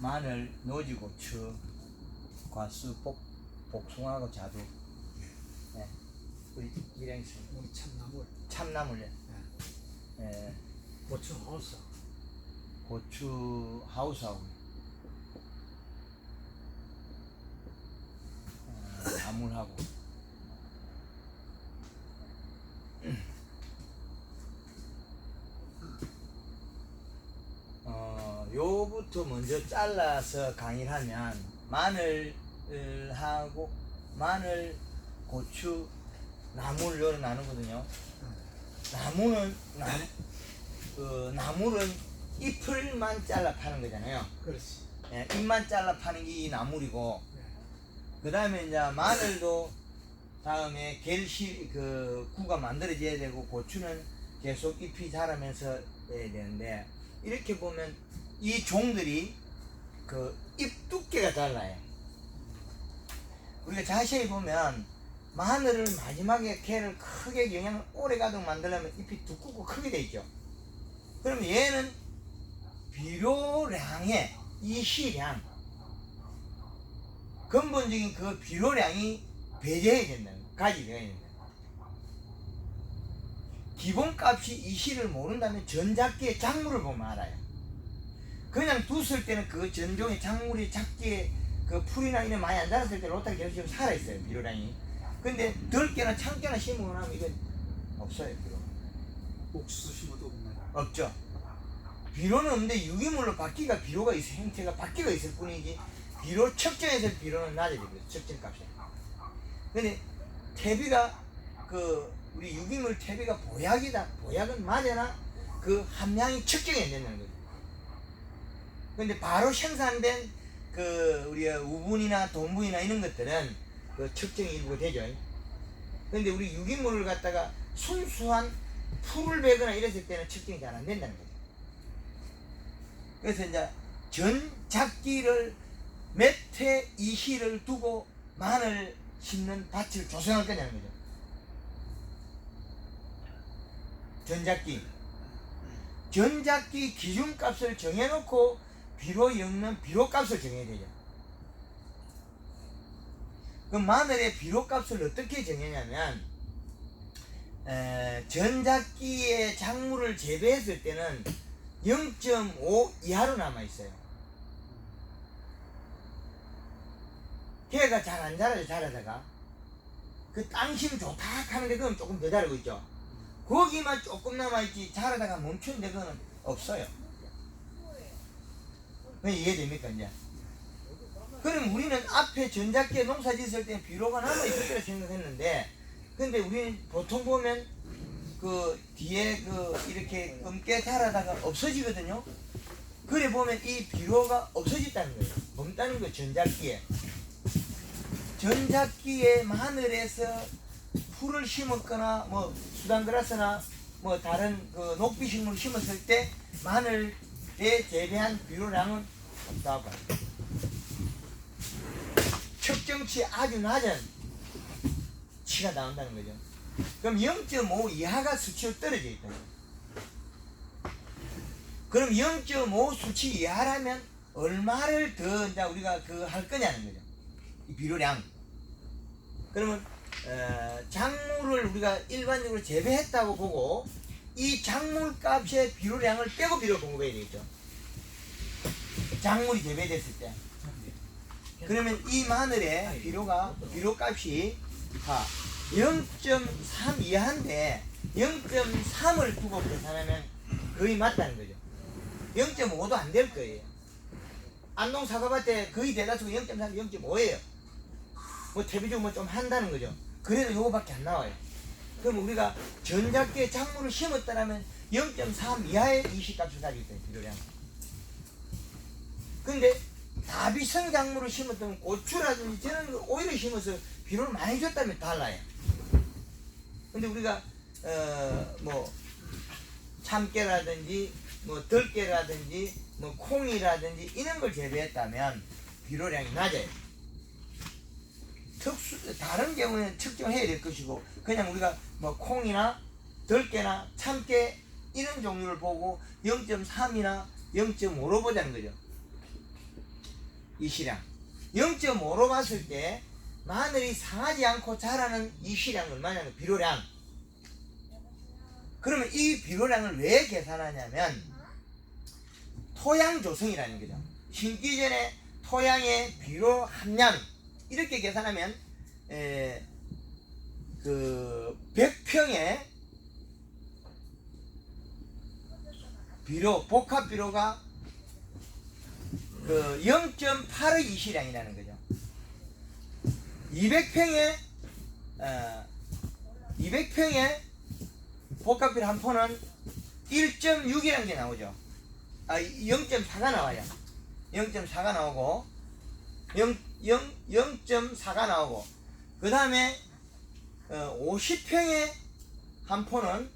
마늘, 노지고추, 과수, 복숭아하고 자두. 네. 우리 일행수. 우리 참나물. 참나물. 네. 네. 고추 하우스. 고추 하우스하고. 나물하고. 요부터 먼저 잘라서 강의를 하면 마늘하고 마늘, 고추, 나물 요로 나누거든요. 나물은 잎을만 잘라 파는 거잖아요. 그렇지. 예, 잎만 잘라 파는 게 이 나물이고, 네. 그 다음에 이제 마늘도 다음에 구가 만들어져야 되고, 고추는 계속 잎이 자라면서 해야 되는데, 이렇게 보면 이 종들이 그 잎 두께가 달라요. 우리가 자세히 보면 마늘을 마지막에 걔를 크게 영양을 오래 가도록 만들려면 잎이 두껍고 크게 돼 있죠. 그럼 얘는 비료량의 이 시량, 근본적인 그 비료량이 배제해야 된다는 거, 가지되어야 된다는 거. 기본값이 이 시를 모른다면 전작기의 작물을 보면 알아요. 그냥 뒀을 때는 그 전종의 작물이 작기에 그 풀이나 이런 많이 안 자랐을 때 로타리 계속 살아있어요, 비료량이. 근데 덜깨나 창깨나 심으고 나면 이건 없어요, 비료. 옥수수 심어도 없나요? 없죠. 비료는 없는데 유기물로 바퀴가 비료가 있어, 형태가 바퀴가 있을 뿐이지 비료 측정에서 비료는 낮아집니다, 측정값이. 근데 퇴비가 우리 유기물 퇴비가 보약이다. 보약은 맞으나 그 함량이 측정이 안 된다는 거죠. 근데 바로 생산된 우리가 우분이나 돈분이나 이런 것들은 그 측정이 일부가 되죠. 근데 우리 유기물을 갖다가 순수한 풀을 베거나 이랬을 때는 측정이 잘 안 된다는 거죠. 그래서 이제 전작기를 몇 회 이시를 두고 마늘 심는 밭을 조성할 거냐는 거죠. 전작기 기준값을 정해놓고 비료 엮는 비료값을 정해야 되죠. 그럼 마늘의 비료값을 어떻게 정하냐면, 전작기의 작물을 재배했을 때는 0.5 이하로 남아있어요. 걔가 잘 안 자라요. 자라다가 그 땅심 좋다 하는데 그건 조금 더 자라고 있죠. 거기만 조금 남아있지 자라다가 멈추는데 그거는 없어요. 이해됩니까 이제? 그럼 우리는 앞에 전작기에 농사 짓을 때 비료가 남아있을 거라 생각했는데, 근데 우리는 보통 보면 그 뒤에 이렇게 검게 자라다가 없어지거든요. 그래 보면 이 비료가 없어졌다는 거예요. 없다는 거예요. 전작기에 마늘에서 풀을 심었거나 뭐 수단그라스나 뭐 다른 그 녹비식물을 심었을 때 마늘에 재배한 비료량은 없다고 봐요. 측정치 아주 낮은 치가 나온다는 거죠. 그럼 0.5 이하가 수치로 떨어져 있다. 그럼 0.5 수치 이하라면 얼마를 더 이제 우리가 할 거냐는 거죠. 이 비료량. 그러면 작물을 우리가 일반적으로 재배했다고 보고 이 작물값의 비료량을 빼고 비료 공급해야 되겠죠. 작물이 재배됐을 때. 그러면 이 마늘의 비료값이 0.3 이하인데 0.3을 두고 계산하면 거의 맞다는 거죠. 0.5도 안 될 거예요. 안동 사과밭에 거의 대다수가 0.3, 0.5예요. 뭐 퇴비적으로 좀 한다는 거죠. 그래도 요거밖에 안 나와요. 그럼 우리가 전작기에 작물을 심었다라면 0.3 이하의 이시값을 가지고 있어요, 비료량. 근데 다비성 작물을 심었다면 고추라든지 저런 오이를 심어서 비료를 많이 줬다면 달라요. 근데 우리가 뭐 참깨라든지 뭐 들깨라든지 뭐 콩이라든지 이런 걸 재배했다면 비료량이 낮아요. 다른 경우는 측정해야 될 것이고, 그냥 우리가 뭐 콩이나 들깨나 참깨 이런 종류를 보고 0.3이나 0.5로 보자는 거죠. 이시량. 0.5로 봤을 때 마늘이 상하지 않고 자라는 이시량이 얼마냐면 비료량. 그러면 이 비료량을 왜 계산하냐면 토양 조성이라는 거죠. 심기 전에 토양의 비료 함량 이렇게 계산하면 그 100평에 비료 복합 비료가 그 0.8의 이시량이라는 거죠. 200평에 복합 비료 한 포는 1.6이라는 게 나오죠. 0.4가 나와요. 0.4가 나오고 0.4가 나오고 그 다음에 50평에 한 포는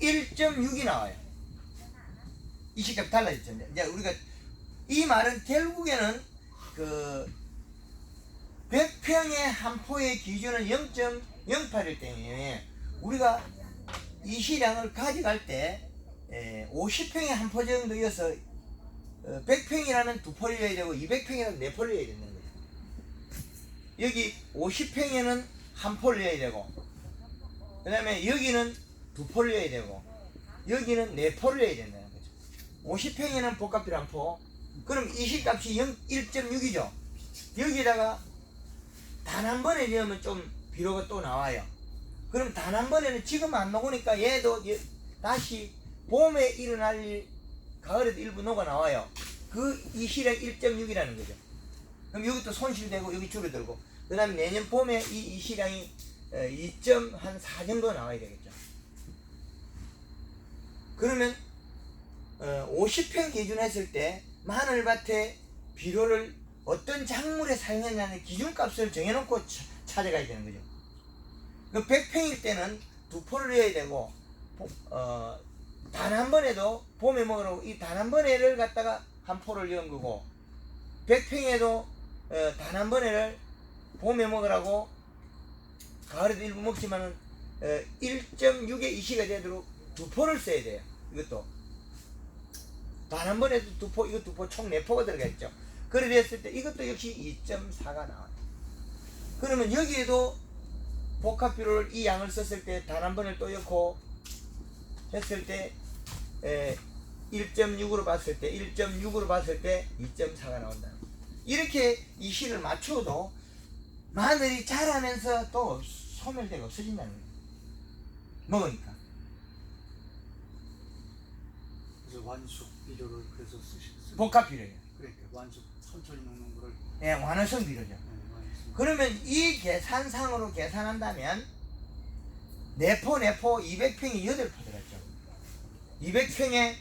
1.6이 나와요. 이 시값 달라졌죠. 이제 우리가 이 말은 결국에는 그 100평에 한 포의 기준은 0.08일 때문에 우리가 이 시량을 가져갈 때 50평에 한 포 정도여서 100평이라는 두 포를 해야 되고 200평이라는 네 포를 해야 되는 거예요. 여기 50평에는 한 포를 해야 되고 그 다음에 여기는 두 포를 해야 되고 여기는 네 포를 해야 된다는 거죠. 50평에는 복합비료 한 포. 그럼 이 시값이 1.6이죠. 여기다가 단 한 번에 넣으면 좀 비료가 또 나와요. 그럼 단 한 번에는 지금 안 녹으니까 얘도 다시 봄에 일어날 일, 가을에도 일부 녹아 나와요. 그 이시량 1.6이라는 거죠. 그럼 여기도 손실되고 여기 줄어들고 그 다음에 내년 봄에 이 이시량이 2.4 정도 나와야 되겠죠. 그러면 50평 기준했을 때 마늘밭에 비료를 어떤 작물에 사용했냐는 기준값을 정해놓고 찾아가야 되는 거죠. 그 100평일 때는 두 포를 해야 되고 단 한 번에도 봄에 먹으라고 이 단 한 번에를 갖다가 한 포를 넣은 거고 100평에도 단 한 번에를 봄에 먹으라고 가을에도 일부 먹지만은 1.6의 이시가 되도록 두 포를 써야 돼요. 이것도 단 한 번에도 두 포, 이거 두 포 총 네 포가 들어가 있죠. 그래 됐을 때 이것도 역시 2.4가 나와요. 그러면 여기에도 복합 비료를 이 양을 썼을 때 단 한 번을 또 넣고 했을 때 1.6으로 봤을 때 2.4가 나온다. 이렇게 이 시를 맞춰도 마늘이 자라면서 또 소멸되고 없어진다는 거예요. 먹으니까. 그래서 완숙 비료를 그래서 쓰시는 복합 비료예요. 그러니까 완숙 천천히 녹는 거를 완화성 비료죠. 완숙. 그러면 이 계산상으로 계산한다면 내포 200평이 8포 들어갔죠. 200평에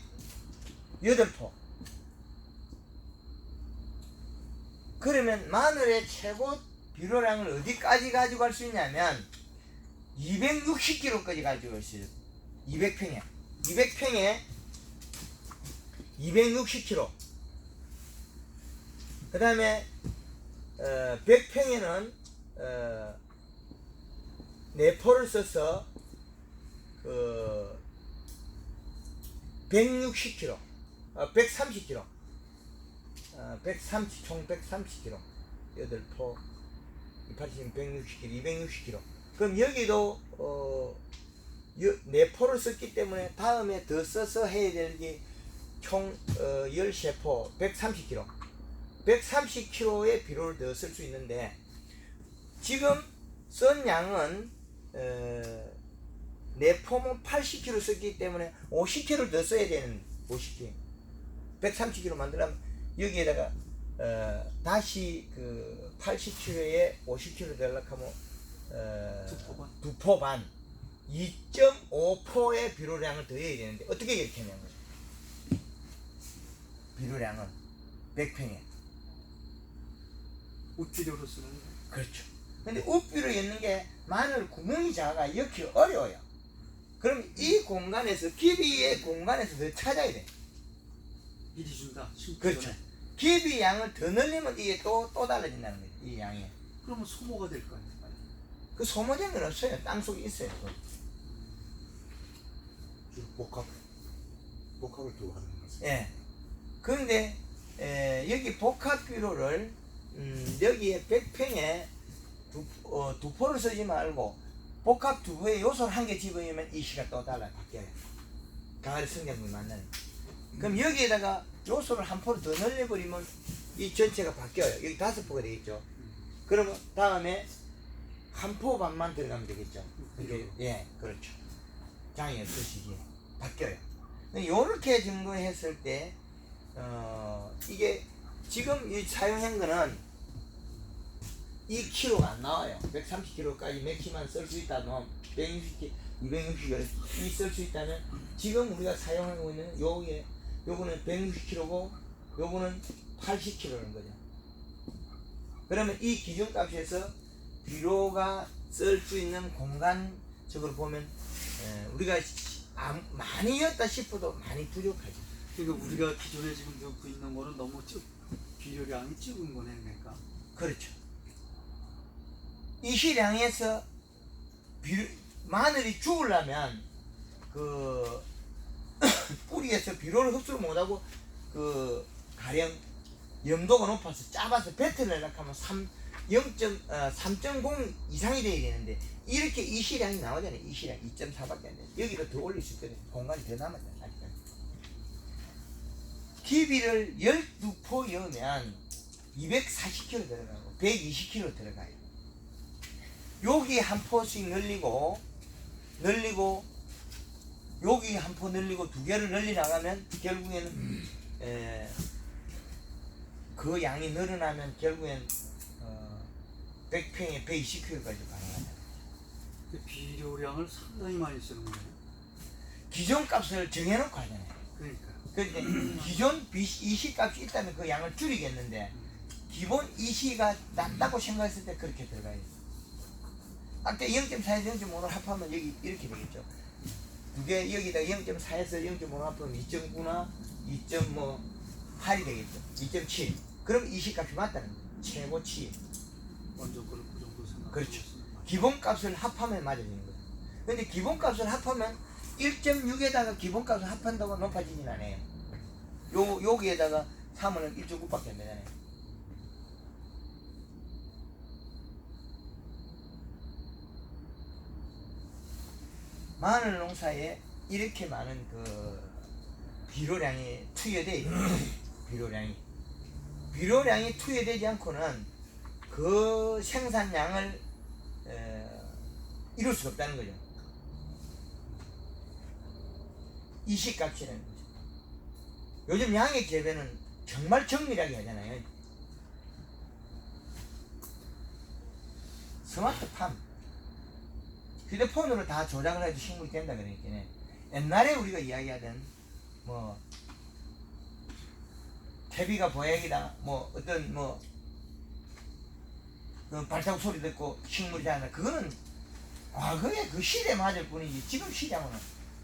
8포. 그러면 마늘의 최고 비료량을 어디까지 가지고 갈 수 있냐면 260kg까지 가지고 갈 수 있어요. 200평에 260kg. 그 다음에 100평에는 4포를 써서 160kg, 130kg, 총 130kg, 8포, 280, 160kg, 260kg. 그럼 여기도 4포를 썼기 때문에 다음에 더 써서 해야 될 게 총 13포, 130kg. 130kg의 비료를 더 쓸 수 있는데 지금 쓴 양은 4포면 80kg 썼기 때문에 50kg를 더 써야 되는 50kg 130kg 만들려면 여기에다가 다시 그 80kg에 50kg 되려고 하면 두 포 반 2.5포의 비료량을 더해야 되는데 어떻게 이렇게 하냐면 비료량은 100평에 웃비료로 쓰는 거. 그렇죠. 근데 웃비로 엮는 게 마늘 구멍이 작아 엮기 어려워요. 그럼 이 공간에서 깊이의 공간에서 더 찾아야 돼. 미리 준다. 그렇죠. 깊이 양을 더 늘리면 이게 또 달라진다는 거예요. 이 양이. 그러면 소모가 될 거 아니에요. 그 소모된 건 없어요. 땅속에 있어요. 복합을 또 하는 거지. 예. 그런데 여기 복합 비료를 여기에 100평에 두 포를 쓰지 말고 복합 두 포에 요소를 한 개 집어넣으면 이 시가 또 달라 바뀌어요. 가을 성장물이 만나는. 그럼 여기에다가 요소를 한 포를 더 늘려버리면 이 전체가 바뀌어요. 여기 5포가 되겠죠. 그러면 다음에 한 포 반만 들어가면 되겠죠. 이게 예, 그렇죠. 장애 없으시기에 바뀌어요. 요렇게 증거했을 때 이게 지금 이 사용한 거는 2kg가 안 나와요. 130kg까지 맥시만 쓸 수 있다면 160kg, 260kg 쓸 수 있다면 지금 우리가 사용하고 있는 요거는 160kg고 요거는 80kg인 거죠. 그러면 이 기준값에서 비료가 쓸 수 있는 공간적으로 보면 우리가 많이였다 싶어도 많이 부족하죠. 그러니까 우리가 기존에 지금 넣고 있는 거는 너무 비료량이 적은 거네, 그러니까. 그렇죠. 이 시량에서 마늘이 죽으려면 그 뿌리에서 비료를 흡수를 못하고 그 가령 염도가 높아서 짧아서 뱉어내려고 하면 3.0 이상이 돼야 되는데 이렇게 이 시량이 나오잖아요. 이 시량 2.4밖에 안 돼요. 여기로 더 올릴 수 있거든요. 공간이 더 남았잖아요. 아직까지. 기비를 12포 넣으면 240kg 들어가고 120kg 들어가요. 여기 한 포씩 늘리고 여기 한 포 늘리고 두 개를 늘리 나가면 결국에는 그 양이 늘어나면 결국엔 100평에 120kg까지 가능하다. 비료량을 상당히 많이 쓰는 거예요. 기존 값을 정해놓고 하잖아요. 그러니까. 그런데 기존 이시 값이 있다면 그 양을 줄이겠는데 기본 이시가 낮다고 생각했을 때 그렇게 들어가요. 아까 0.4에서 0.5를 합하면 여기 이렇게 되겠죠. 두 개 여기다 0.4에서 0.5를 합하면 2.9나 2.8이 되겠죠. 2.7. 그럼 이시 값이 맞다는 거예요. 최고치. 완전 그 정도 생각. 그렇죠. 기본값을 합하면 맞아지는 거예요. 근데 기본값을 합하면 1.6에다가 기본값을 합한다고 높아지진 않아요. 여기에다가 3은 1.9밖에 안 되잖아요. 마늘 농사에 이렇게 많은 그 비료량이 투여되어 있는 비료량이 투여되지 않고는 그 생산량을 이룰 수가 없다는 거죠. 이시값이라는 거죠. 요즘 양액 재배는 정말 정밀하게 하잖아요. 스마트팜 휴대폰으로 다 조작을 해도 식물이 된다 그러니까 옛날에 우리가 이야기하던 뭐 태비가 보약이다 뭐 어떤 뭐 그 발자국 소리 듣고 식물이 자란다 그거는 과거에 그 시대에 맞을 뿐이지 지금 시장은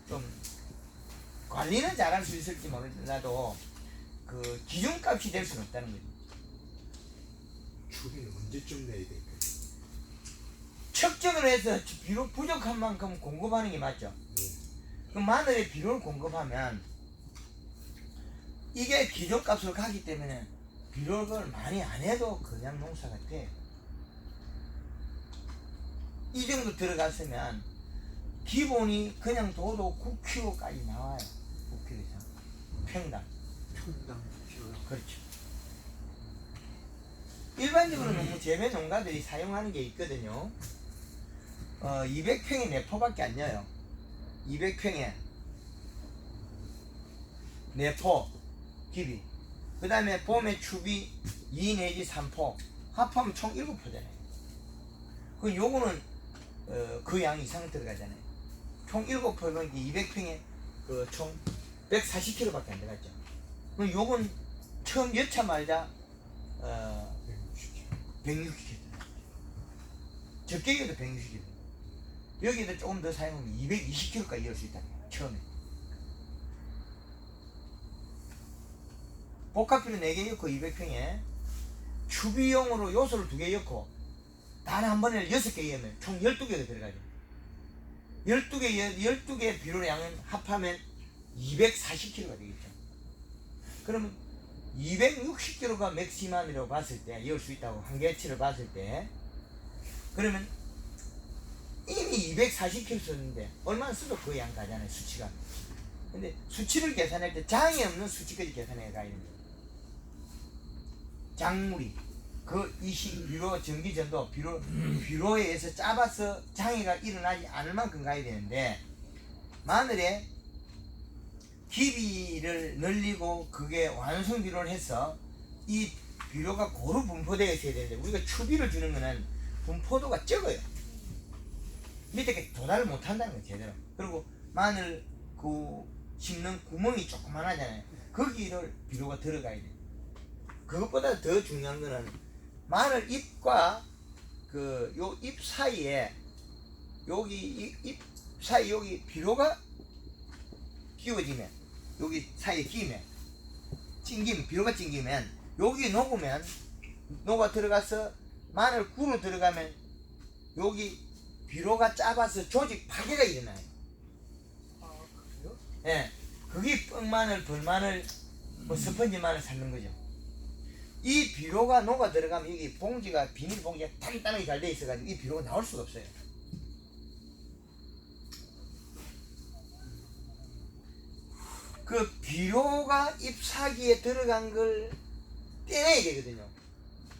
좀 관리는 잘할 수 있을지 모르겠나도 그 기준값이 될 수는 없다는 거지. 추비는 언제쯤 내야 될까요? 측정을 해서 비료 부족한 만큼 공급하는 게 맞죠. 그 마늘에 비료를 공급하면 이게 기존값으로 가기 때문에 비료를 많이 안 해도 그냥 농사가 돼. 이 정도 들어갔으면 기본이 그냥 둬도 9kg까지 나와요. 9kg 이상. 평당. 평당 비료량. 그렇죠. 일반적으로 농부 재배 농가들이 사용하는 게 있거든요. 200평에 4포밖에 안 녀요. 200평에 4포 기비. 그 다음에 봄에 추비 2 내지 3포. 합하면 총 7포잖아요. 그 요거는 그 양 이상 들어가잖아요. 총 7포면 200평에 그 총 140kg밖에 안 들어갔죠. 그럼 요건 처음 여차말자 160kg. 적게게도 160kg. 여기에다 조금 더 사용하면 220kg까지 이을 수 있다. 처음에. 복합비료 4개 넣고 200평에 추비용으로 요소를 2개 넣고 단 한 번에 6개 넣으면 총 12개가 들어가죠. 12개 비료량은 합하면 240kg가 되겠죠. 그러면 260kg가 맥시멈이라고 봤을 때, 열 수 있다고 한계치를 봤을 때, 그러면 이미 240kg 썼는데 얼마나 써도 그 양 가잖아요, 수치가. 근데 수치를 계산할 때 장이 없는 수치까지 계산해 가야 됩니다. 장물이 그 이식 비로 전기전도 비로에 의해서 짧아서 장애가 일어나지 않을 만큼 가야 되는데, 마늘에 깊이를 늘리고 그게 완성 비로를 해서 이 비료가 고루 분포되어 있어야 되는데, 우리가 추비를 주는 거는 분포도가 적어요. 밑에 도달을 못 한다는 거예요, 제대로. 그리고 마늘 그 심는 구멍이 조그만하잖아요. 거기를 비료가 들어가야 돼요. 그것보다 더 중요한 거는 마늘 잎과 그 요 잎 사이에 여기 잎 사이 여기 비료가 끼워지면, 여기 사이에 끼면, 찡기면, 비료가 찡기면 여기 녹으면, 녹아 들어가서 마늘 굴로 들어가면 여기 비료가 짧아서 조직 파괴가 일어나요. 아, 그래요? 예, 그게 뻥마늘, 벌마늘, 뭐 스펀지 마늘 삶는 거죠. 이 비료가 녹아 들어가면 여기 봉지가, 비닐 봉지가 단단하게 잘 돼 있어가지고 이 비료가 나올 수가 없어요. 그 비료가 잎사귀에 들어간 걸 떼내야 되거든요.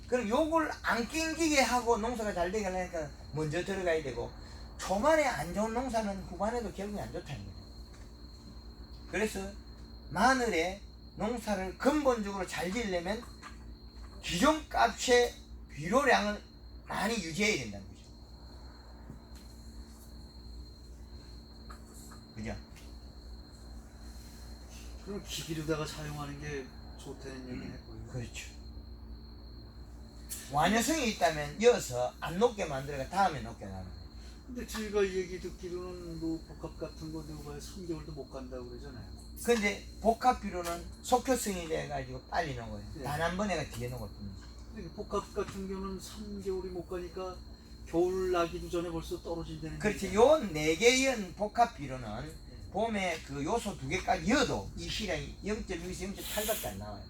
그럼 요걸 안 낑기게 하고 농사가 잘 되게 하려니까 먼저 들어가야 되고, 초반에 안 좋은 농사는 후반에도 결국에 안 좋다는 거예요. 그래서 마늘에 농사를 근본적으로 잘 지으려면 기존 값의 비료량을 많이 유지해야 된다는 거죠. 그죠? 그럼 기비로다가 사용하는 게 좋다는 얘기는 했고요. 그렇죠. 완효성이 있다면 이어서 안 녹게 만들어가 다음에 녹게 나는 거예요. 근데 저희가 얘기 듣기로는 뭐 복합 같은 거 누가 3개월도 못 간다고 그러잖아요. 근데 복합 비료는 속효성이 돼가지고 빨리 녹아요. 네. 단 한 번에가 뒤에 녹을 뿐이지. 근데 복합 같은 경우는 3개월이 못 가니까 겨울 나기도 전에 벌써 떨어진다는 그렇지. 얘기잖아요. 요 4개의 복합 비료는 봄에 그 요소 2개까지 이어도 이 시량이 0.6에서 0.8밖에 안 나와요.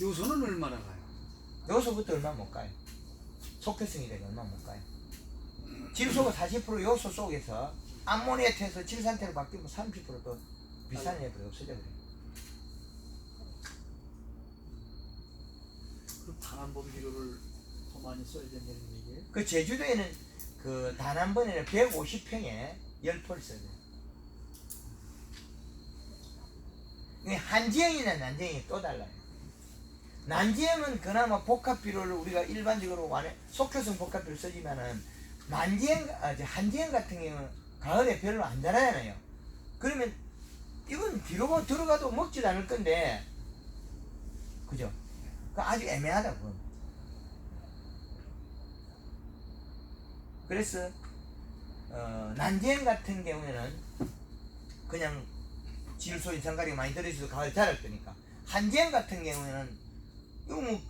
요소는 얼마나 가요? 요소부터 얼마 못 가요. 속효성이 되고 얼마 못 가요. 질소가 40% 요소 속에서 암모니아트에서 질산태로 바뀌면 30%도 비싼 애들 없어져 그래요. 그럼 단 한 번 비료를 더 많이 써야 된다는 얘기예요? 그 제주도에는 그 단 한 번에는 150평에 10포를 써요. 한지형이나 난지형이 또 달라요. 난지형은 그나마 복합 비료를 우리가 일반적으로 속효성 복합 비료를 쓰지만은 한지형 같은 경우는 가을에 별로 안 자라잖아요. 그러면 이건 비료가 들어가도 먹지도 않을 건데, 그죠? 아주 애매하다고. 그래서 난지형 같은 경우에는 그냥 질소 인산가리가 많이 들어있어서 가을 자랄 거니까, 한지형 같은 경우에는 이거 뭐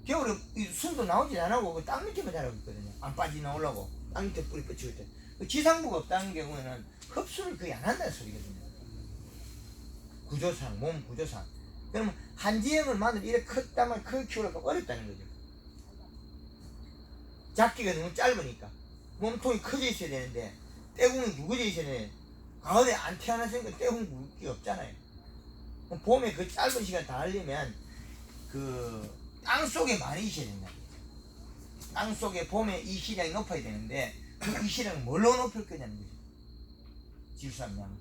겨울에 순도 나오지 않고 그 땅 밑에만 자라고 있거든요. 안 빠지 나오려고 땅 밑에 뿌리 뻗치고 있대. 지상부가 없다는 경우에는 흡수를 거의 안 한다는 소리거든요. 구조상, 몸 구조상. 그러면 한지형을 마늘 이렇게 컸다만 크게 키우려고 어렵다는 거죠. 작기가 너무 짧으니까 몸통이 커져 있어야 되는데 떼궁이 굵어져 있어야 되는데, 가을에 안 태어났으니까 떼궁 굵기가 없잖아요. 그럼 봄에 그 짧은 시간 다 하려면 그 땅 속에 많이 있어야 된다. 땅 속에 봄에 이 시량이 높아야 되는데 그 이 시량을 뭘로 높일 거냐는 거죠. 질소함량.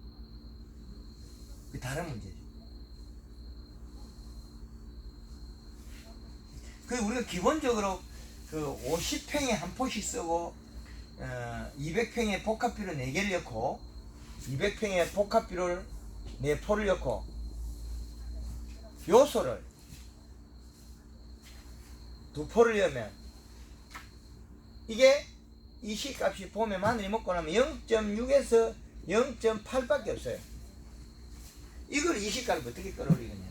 그 다른 문제죠. 그 우리가 기본적으로 그 50평에 한 포씩 쓰고 200평에 복합비료 4개를 넣고 200평에 복합비료를 4포를 넣고 요소를 2포를 넣으면 이게 이 시값이 봄에 마늘이 먹고 나면 0.6에서 0.8밖에 없어요. 이걸 이 시가를 어떻게 끌어올리겠냐.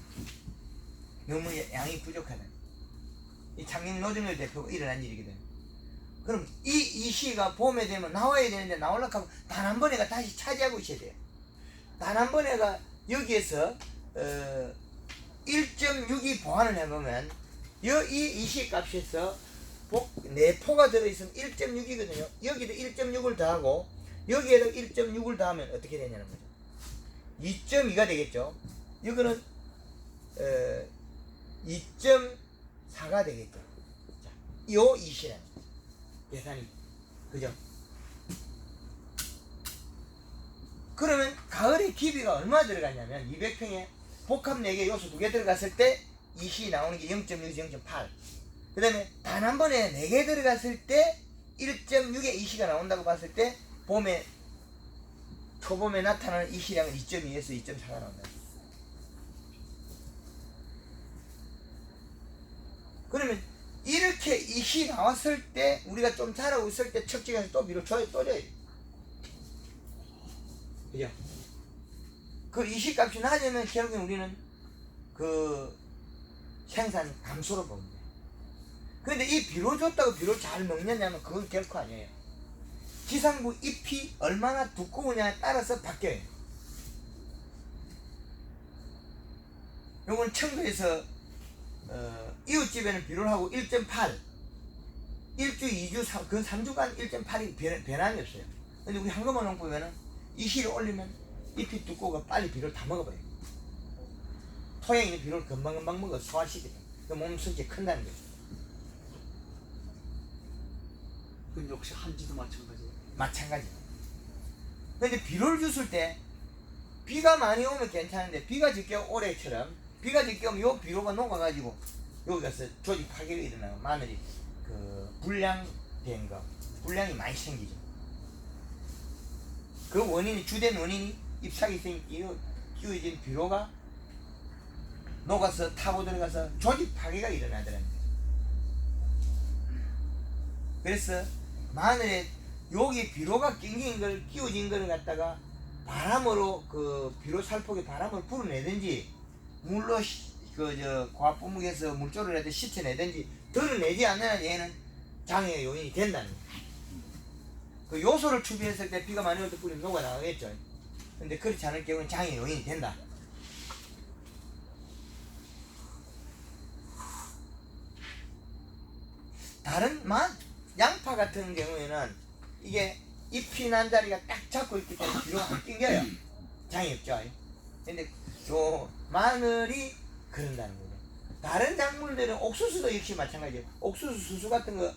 너무 양이 부족하다. 이 창녕 노정열 대표가 일어난 일이거든. 그럼 이 시가 봄에 되면 나와야 되는데 나오려고 하면 단 한 번에가 다시 차지하고 있어야 돼요. 단 한 번에가 여기에서 1.6이 보완을 해보면 이 이시값에서 내포가 들어있으면 1.6이거든요. 여기도 1.6을 더하고 여기에도 1.6을 더하면 어떻게 되냐는 거죠. 2.2가 되겠죠. 이거는 2.4가 되겠죠. 자, 요 이시라는 계산이 그죠? 그러면 가을에 기비가 얼마 들어갔냐면 200평에 복합 4개 요소 2개 들어갔을 때 이시 나오는 게 0.6에서 0.8. 그 다음에 단 한 번에 4개 들어갔을 때 1.6의 이시가 나온다고 봤을 때 봄에 초봄에 나타나는 이시량은 2.2에서 2.4가 나온다. 그러면 이렇게 이시 나왔을 때 우리가 좀 자라고 있을 때 척지가서 또 밀어줘야 또 줘야 돼. 그죠? 그 이시값이 낮으면 결국엔 우리는 그 생산 감소로 봅니다. 그런데 이 비료 줬다고 비료 잘 먹느냐면 그건 결코 아니에요. 지상부 잎이 얼마나 두꺼우냐에 따라서 바뀌어요. 요건 청도에서 이웃집에는 비료를 하고 1.8 1주, 2주, 그 3주간 1.8이 변함이 없어요. 근데 우리 한금원 농법에는 이시를 올리면 잎이 두꺼워가 빨리 비료를 다 먹어버려요. 토양에 있는 비료를 금방금방 먹어 소화시켜요. 그 몸 성질이 큰다는 거죠. 그건 역시 한지도 마찬가지예요. 마찬가지. 근데 비료를 줬을 때 비가 많이 오면 괜찮은데 비가 적게 올해처럼 비가 적게 오면 요 비료가 녹아가지고 여기 가서 조직 파괴가 일어나고 마늘이 그 불량된 거 불량이 많이 생기죠. 그 원인이 주된 원인이 잎사귀 끼워진 비료가 녹아서 타고 들어가서 조직 파괴가 일어나더라는 거죠. 그래서 마늘에 여기 비료가 낑긴 걸 끼워진 걸 갖다가 바람으로 그 비료 살폭에 바람을 불어내든지 물로 과분무기에서 물조를 해서 씻어내든지 드러내지 않으면 얘는 장애 요인이 된다는 거예요. 그 요소를 추비했을 때 비가 많이 올 때 뿌리면 녹아 나가겠죠. 근데 그렇지 않을 경우는 장애 요인이 된다. 다른 양파 같은 경우에는 이게 잎이 난 자리가 딱 잡고 있기 때문에 비료가 안 낑겨요. 장이 없죠. 근데 요 마늘이 그런다는 거죠. 다른 작물들은 옥수수도 역시 마찬가지예요. 옥수수 수수 같은 거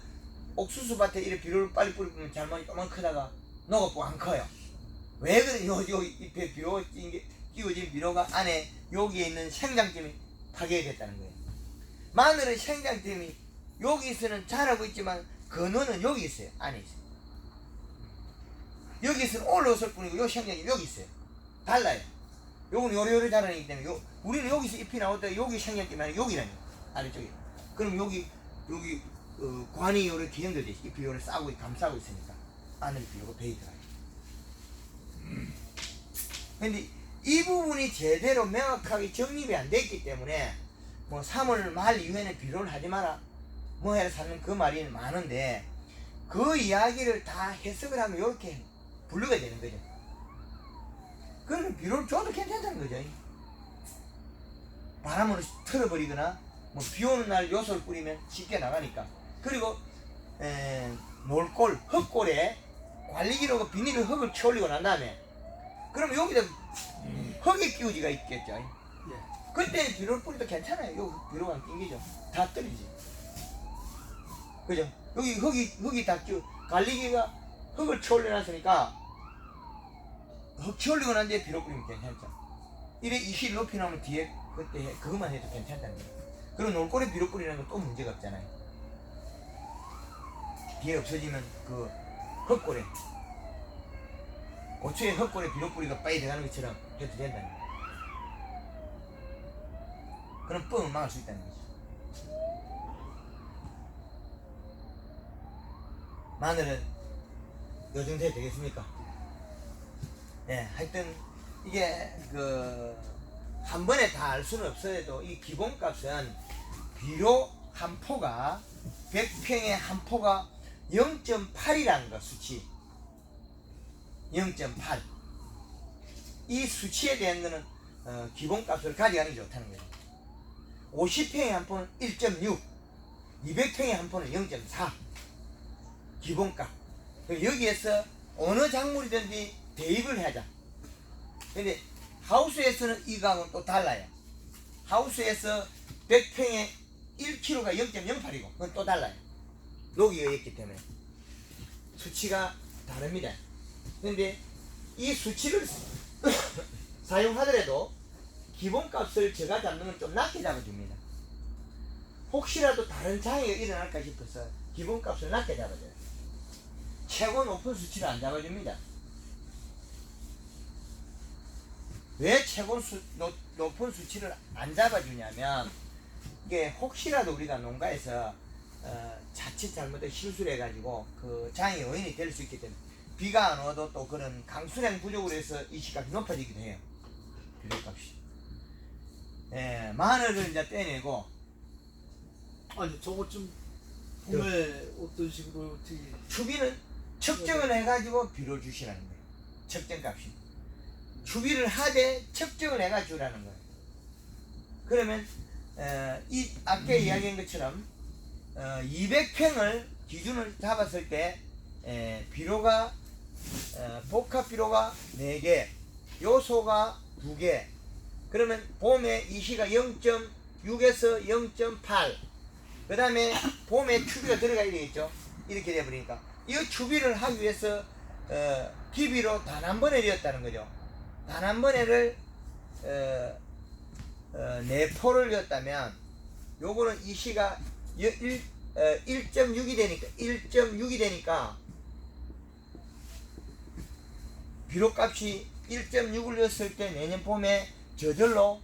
옥수수 밭에 이렇게 비료를 빨리 뿌리면 잘못이 조금 크다가 녹아보고 안 커요. 왜 그래? 요 잎에 비료 끼워진 비료가 안에 여기에 있는 생장점이 파괴됐다는 거예요. 마늘은 생장점이 여기서는 자라고 있지만 근원은 여기 있어요. 안에 있어요. 여기서는 올라왔을 뿐이고 요 생장점이 여기 있어요. 달라요. 요건 요리요리 자라기 때문에 우리는 여기서 잎이 나올 때 여기 생장점이 아니라 여기라뇨. 아래쪽에. 그럼 여기 관이 요렇게 기형되어 있어. 잎이 요를 싸고 감싸고 있으니까 안에 비료가 배이 들어가요. 근데 이 부분이 제대로 명확하게 정립이 안 됐기 때문에 뭐 3월 말 이후에는 비료를 하지 마라 뭐 해라 사는 그 말이 많은데 그 이야기를 다 해석을 하면 이렇게 분류가 되는 거죠. 그러면 비료를 줘도 괜찮다는 거죠. 바람으로 틀어버리거나 뭐 비 오는 날 요소를 뿌리면 쉽게 나가니까. 그리고 몰골, 흙골에 관리기로 비닐을 흙을 채올리고 난 다음에 그럼 여기다 흙이 끼우지가 있겠죠. 예. 그때 비료를 뿌려도 괜찮아요. 여기 비료가 안 낑기죠. 다 떨리지. 그죠? 여기 흙이 다 끼우 관리기가 흙을 채올려놨으니까 흙 채올리고 난 뒤에 비료 뿌리면 괜찮죠. 이래 이실 높이 나오면 뒤에 그때 그것만 해도 괜찮다는 거예요. 그리고 놀골에 비료 뿌리는 건 또 문제가 없잖아요. 뒤에 없어지면 그 흙골에 고추에 흙골에 비료 뿌리가 빠이 들어가는 것처럼 해도 된다는 거예요. 그럼 뻥을 막을 수 있다는 거죠. 마늘은 요 정도 해도 되겠습니까? 네, 하여튼 이게 한 번에 다 알 수는 없어도 이 기본값은 비료 한 포가 100평에 한 포가 0.8이라는 거 수치 0.8 이 수치에 대한 거는 기본값을 가져가는 게 좋다는 거죠. 50평에 한 포는 1.6, 200평에 한 포는 0.4 기본값. 여기에서 어느 작물이든지 대입을 하자. 근데 하우스에서는 이거하고는 또 달라요. 하우스에서 100평에 1kg가 0.08이고 그건 또 달라요. 녹이가 있기 때문에 수치가 다릅니다. 근데 이 수치를 사용하더라도 기본값을 제가 잡는 건 좀 낮게 잡아줍니다. 혹시라도 다른 장애가 일어날까 싶어서 기본값을 낮게 잡아줘요. 최고 높은 수치를 안 잡아줍니다. 왜 최고 높은 수치를 안 잡아주냐면 이게 혹시라도 우리가 농가에서 자칫 잘못해 실수를 해가지고 그 장애 요인이 될 수 있기 때문에 비가 안 와도 또 그런 강수량 부족으로 해서 이 시값이 높아지기도 해요. 비료값이. 예, 마늘을 이제 떼내고 아니 저것 좀 봄에 어떤 식으로 어떻게 추비는 측정을 해가지고 비료 주시라는 거예요. 측정값이. 추비를 하되 측정을 해가지고 주라는 거예요. 그러면 이 아까 이야기한 것처럼 200평을 기준을 잡았을 때 비료가 복합 비료가 4개, 요소가 2개. 그러면 봄에 이 시가 0.6에서 0.8. 그 다음에 봄에 추비가 들어가야 되겠죠. 이렇게 돼버리니까 이 추비를 하기 위해서 기비로 단 한 번에 넣었다는 거죠. 단 한 번에를 4포를 넣었다면 요거는 이 시가 1.6이 되니까 비료값이 1.6을 넣었을 때 내년 봄에 저절로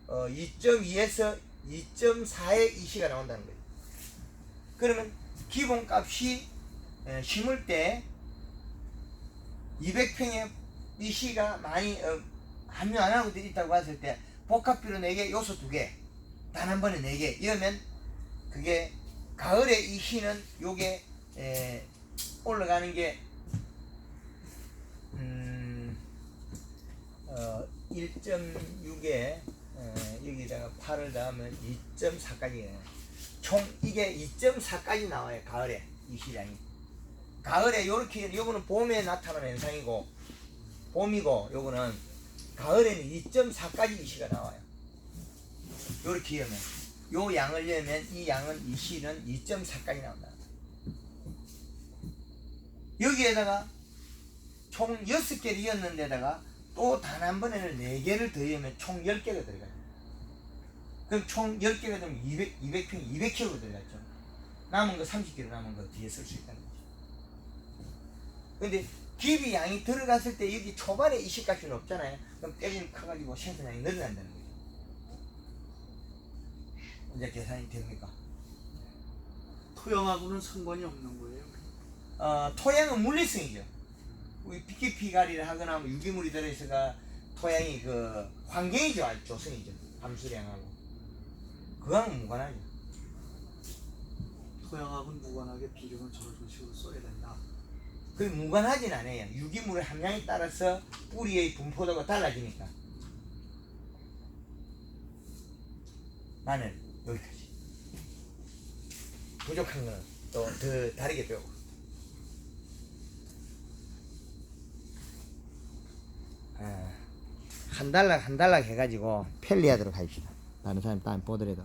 2.2에서 2.4의 이 시가 나온다는 거예요. 그러면 기본값이 심을 때 200평에 이 시가 많이 함유 안 하고 있다고 봤을 때 복합비료 4개, 요소 2개, 단 한 번에 4개 이러면 그게 가을에 이 시는 요게 올라가는 게 1.6에 여기다가 8을 더하면 2.4까지 총 이게 2.4까지 나와요. 가을에 이 시량이. 가을에 요렇게 요거는 봄에 나타나는 현상이고 봄이고 요거는 가을에는 2.4까지 이 시가 나와요. 요렇게 하면 요 양을 넣으면 이 양은 이 시는 2.4까지 나온다. 여기에다가 총 6개를 이었는데다가 또 단 한 번에는 4개를 더하면 총 10개가 들어가요. 그럼 총 10개가 되면 200평 200kg 들어갔죠. 남은 거 30kg 남은 거 뒤에 쓸 수 있다는 거죠. 근데 기비 양이 들어갔을 때 여기 초반에 이식값이 없잖아요. 그럼 떼굴이 커가지고 생산량이 늘어난다는 거죠. 이제 계산이 됩니까? 토양하고는 상관이 없는 거예요. 토양은 물리성이죠. 우리 PKP가리를 하거나 뭐 유기물이 들어있어가 토양이 그 환경이 조성이죠. 함수량하고. 그거는 무관하죠. 토양하고는 무관하게 비료는 저런 식으로 써야 된다. 그 무관하진 않아요. 유기물의 함량에 따라서 뿌리의 분포도가 달라지니까. 마늘 여기까지. 부족한 거는 또 더 다르게 배우고. 한 달락 해가지고 편리하도록 합시다. 다른 사람 딴 보더라도.